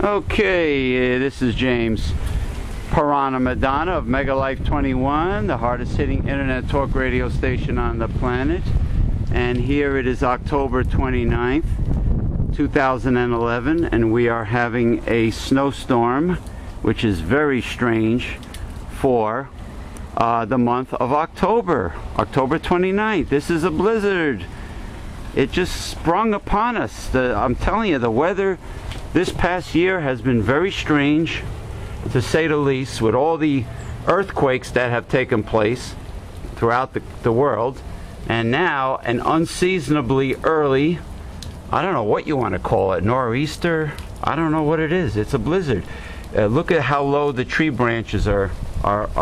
Okay, this is James Piranha Madonna of Mega Life 21, the hardest hitting internet talk radio station on the planet. And here it is October 29th, 2011, and we are having a snowstorm, which is very strange for the month of October 29th. This is a blizzard. It just sprung upon us. I'm telling you, the weather this past year has been very strange, to say the least, with all the earthquakes that have taken place throughout the world, and now an unseasonably early, I don't know what you want to call it, nor'easter, I don't know what it is. It's a blizzard. Look at how low the tree branches are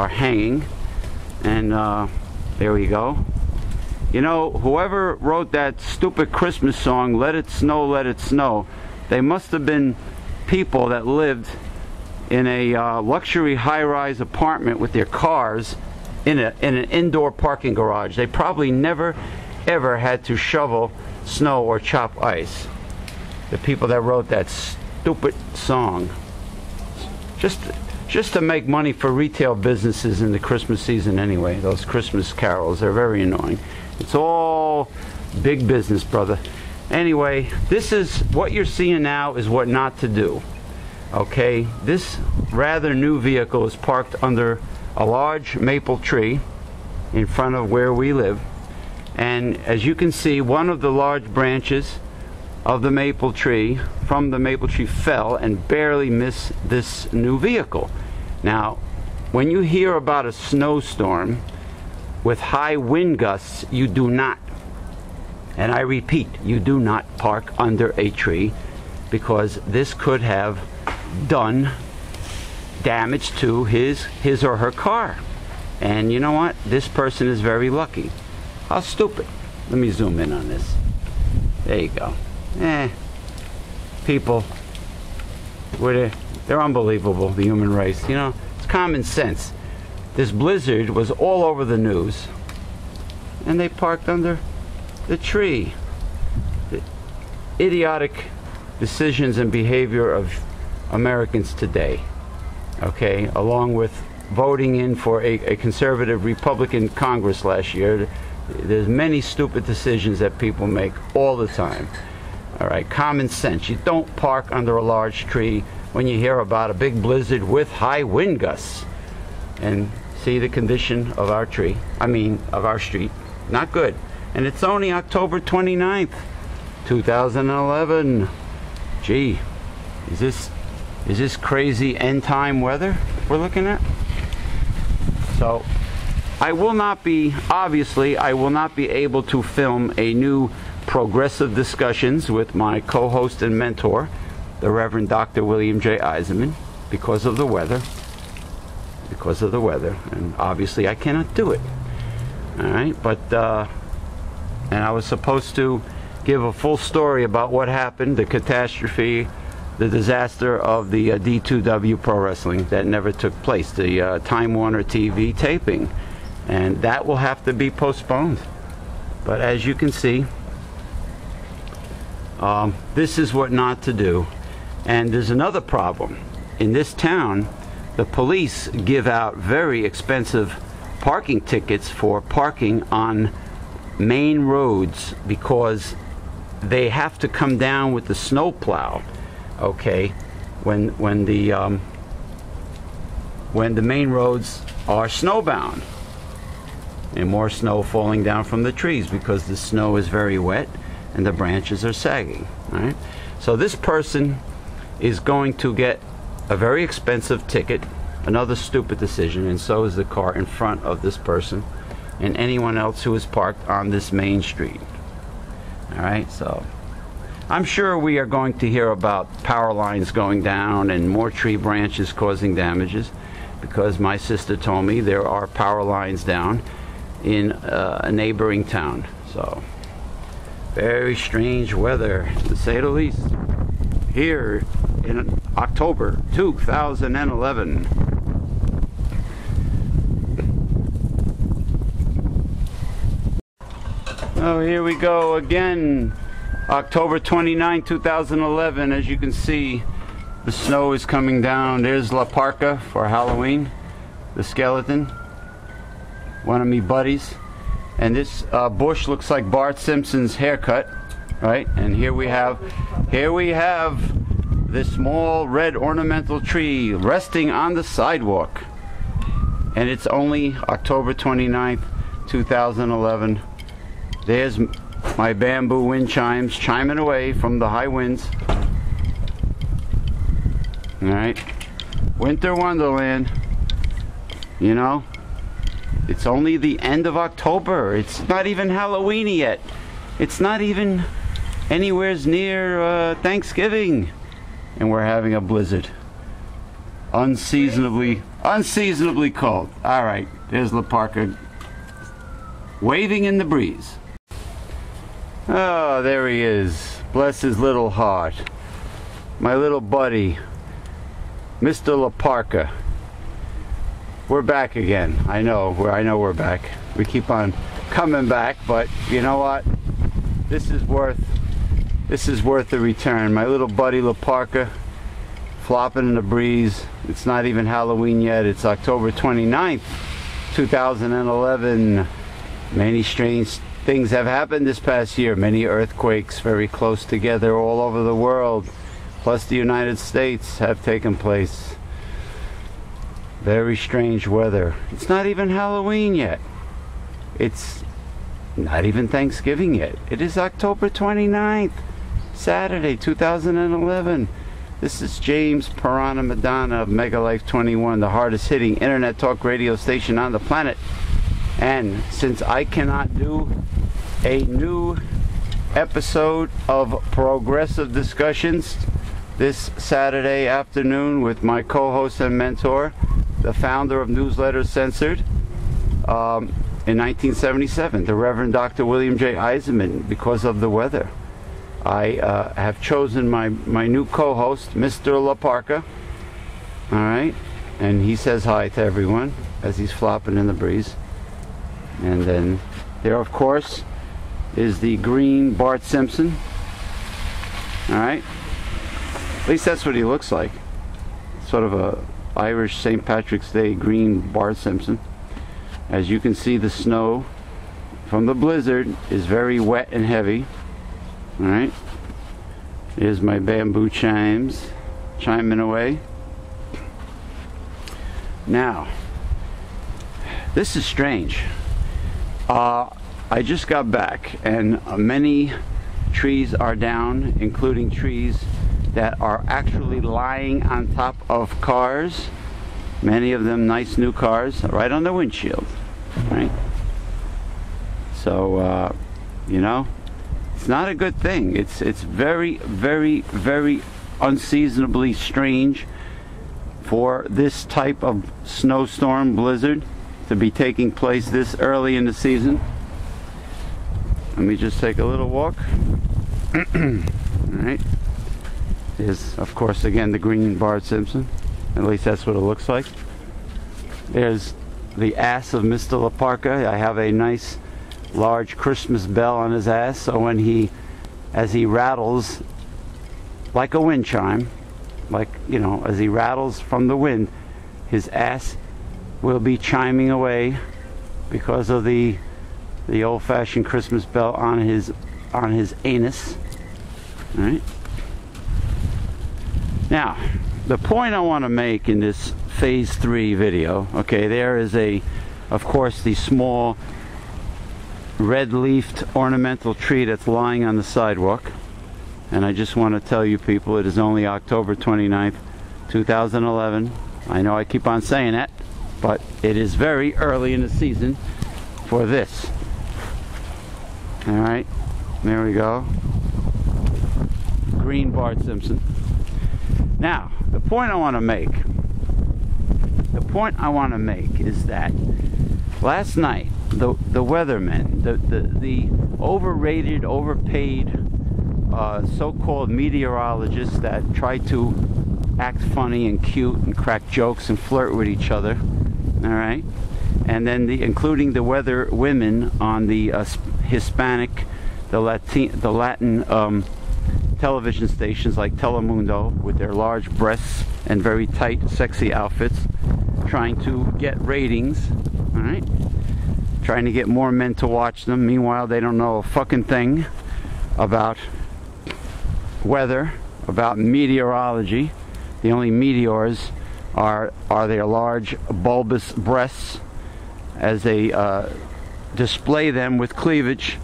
hanging, and there we go. You know, whoever wrote that stupid Christmas song, Let It Snow, Let It Snow, they must have been people that lived in a luxury high-rise apartment with their cars in an indoor parking garage. They probably never ever had to shovel snow or chop ice. The people that wrote that stupid song, just to make money for retail businesses in the Christmas season anyway. Those Christmas carols, they're very annoying. It's all big business, brother. Anyway, this is what you're seeing now is what not to do. Okay, this rather new vehicle is parked under a large maple tree in front of where we live, and as you can see, one of the large branches of the maple tree fell and barely missed this new vehicle. Now, when you hear about a snowstorm with high wind gusts, you do not, and I repeat, you do not park under a tree, because this could have done damage to his or her car. And you know what? This person is very lucky. How stupid. Let me zoom in on this. There you go. People, they're unbelievable, the human race. You know, it's common sense. This blizzard was all over the news, and they parked under the tree. The idiotic decisions and behavior of Americans today, okay, along with voting in for a conservative Republican Congress last year. There's many stupid decisions that people make all the time. All right, common sense. You don't park under a large tree when you hear about a big blizzard with high wind gusts. And see the condition of our tree, of our street. Not good. And it's only October 29th, 2011. Gee, is this crazy end time weather we're looking at? So I will not be able to film a new Progressive Discussions with my co-host and mentor, the Reverend Dr. William J. Eisenman, because of the weather. And obviously I cannot do it. All right, but and I was supposed to give a full story about what happened, the catastrophe, the disaster of the D2W Pro Wrestling that never took place, the Time Warner TV taping, and that will have to be postponed. But as you can see, this is what not to do. And there's another problem. In this town, the police give out very expensive parking tickets for parking on main roads because they have to come down with the snow plow, okay, when the main roads are snowbound, and more snow falling down from the trees because the snow is very wet and the branches are sagging. All right, so this person is going to get a very expensive ticket, another stupid decision, and so is the car in front of this person and anyone else who is parked on this main street. All right, so I'm sure we are going to hear about power lines going down and more tree branches causing damages, because my sister told me there are power lines down in a neighboring town. So very strange weather, to say the least, here in October 2011. Oh, here we go again. October 29, 2011. As you can see, The snow is coming down. There's La Parka for Halloween, the skeleton, one of me buddies. And this bush looks like Bart Simpson's haircut, right? And here we have this small red ornamental tree resting on the sidewalk. And it's only October 29th, 2011. There's my bamboo wind chimes chiming away from the high winds. All right, winter wonderland. You know, it's only the end of October. It's not even Halloween yet. It's not even anywhere near Thanksgiving, and we're having a blizzard. Unseasonably cold. All right, there's La Parka waving in the breeze. Oh, there he is. Bless his little heart. My little buddy, Mr. La Parka. We're back again. I know we're back. We keep on coming back, but you know what? This is worth the return. My little buddy La Parka, flopping in the breeze. It's not even Halloween yet. It's October 29th, 2011. Many strange things have happened this past year. Many earthquakes very close together all over the world, plus the United States, have taken place. Very strange weather. It's not even Halloween yet. It's not even Thanksgiving yet. It is October 29th, Saturday, 2011. This is James Piranha Madonna of Mega Life 21, the hardest hitting internet talk radio station on the planet. And since I cannot do a new episode of Progressive Discussions this Saturday afternoon with my co-host and mentor, the founder of Newsletters Censored, in 1977, the Reverend Dr. William J. Eisenman, because of the weather, I have chosen my new co-host, Mr. La Parka. All right, and he says hi to everyone as he's flopping in the breeze. And then there, of course, is the green Bart Simpson. All right, at least that's what he looks like. Sort of a Irish St. Patrick's Day green Bart Simpson. As you can see, the snow from the blizzard is very wet and heavy. All right, here's my bamboo chimes chiming away. Now, this is strange. I just got back, and many trees are down, including trees that are actually lying on top of cars. Many of them nice new cars, right on the windshield, right? So, you know, it's not a good thing. It's very, very, very unseasonably strange for this type of snowstorm blizzard to be taking place this early in the season. Let me just take a little walk. All right. There's, of course, again, the green Bart Simpson. At least that's what it looks like. There's the ass of Mr. La Parka. I have a nice large Christmas bell on his ass, so when as he rattles like a wind chime, like, you know, as he rattles from the wind, his ass will be chiming away because of the old-fashioned Christmas bell on his anus. All right. Now, the point I want to make in this phase 3 video, okay, there is of course, the small red-leafed ornamental tree that's lying on the sidewalk. And I just want to tell you people, it is only October 29th, 2011. I know I keep on saying that, but it is very early in the season for this. All right, there we go. Green Bart Simpson. Now, the point I want to make is that last night, the weathermen, the overrated, overpaid so-called meteorologists that try to act funny and cute and crack jokes and flirt with each other, all right, and then including the weather women on the Hispanic, the Latin television stations like Telemundo with their large breasts and very tight, sexy outfits, trying to get ratings, all right? Trying to get more men to watch them. Meanwhile, they don't know a fucking thing about weather, about meteorology. The only meteors are their large, bulbous breasts as they display them with cleavage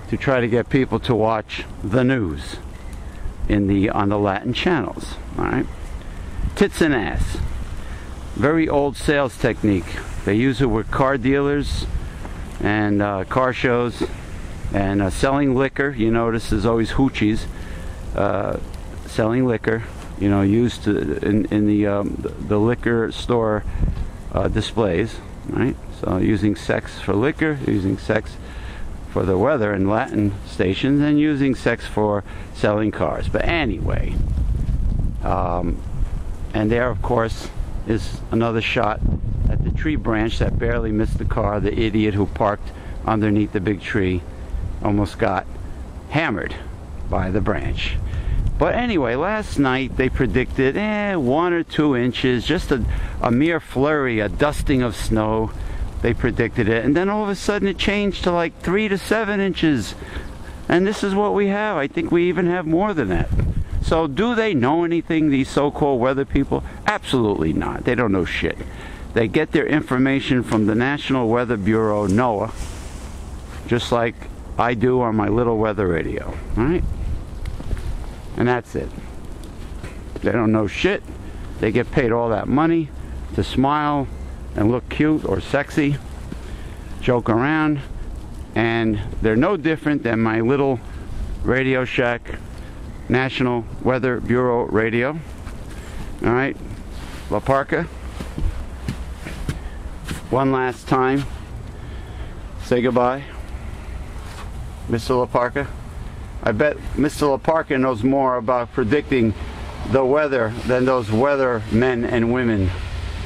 to try to get people to watch the news on the Latin channels. All right, tits and ass, very old sales technique. They use it with car dealers and car shows and selling liquor. You notice there's always hoochies selling liquor. You know, used in the liquor store displays. Right, so using sex for liquor, using sex for the weather in Latin stations, and using sex for selling cars. But anyway, and there of course is another shot at the tree branch that barely missed the car. The idiot who parked underneath the big tree almost got hammered by the branch. But anyway, last night they predicted 1 or 2 inches, just a mere flurry, a dusting of snow. They predicted it, and then all of a sudden it changed to like 3 to 7 inches. And this is what we have. I think we even have more than that. So do they know anything, these so-called weather people? Absolutely not. They don't know shit. They get their information from the National Weather Bureau, NOAA, just like I do on my little weather radio. All right? And that's it. They don't know shit. They get paid all that money to smile and look cute or sexy, joke around, and they're no different than my little Radio Shack National Weather Bureau radio. All right, La Parka, one last time, say goodbye, Mr. La Parka. I bet Mr. La Parka knows more about predicting the weather than those weather men and women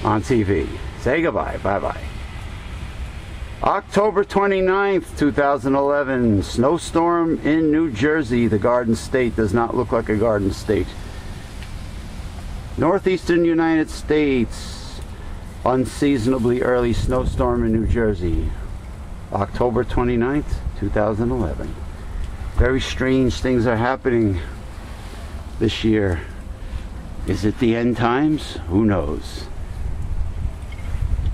on TV. Say goodbye. Bye-bye. October 29th, 2011. Snowstorm in New Jersey. The Garden State does not look like a Garden State. Northeastern United States. Unseasonably early snowstorm in New Jersey. October 29th, 2011. Very strange things are happening this year. Is it the end times? Who knows?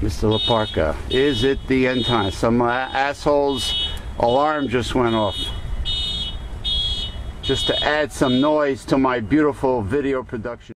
Mr. La Parka, is it the end times? Some asshole's alarm just went off. Just to add some noise to my beautiful video production.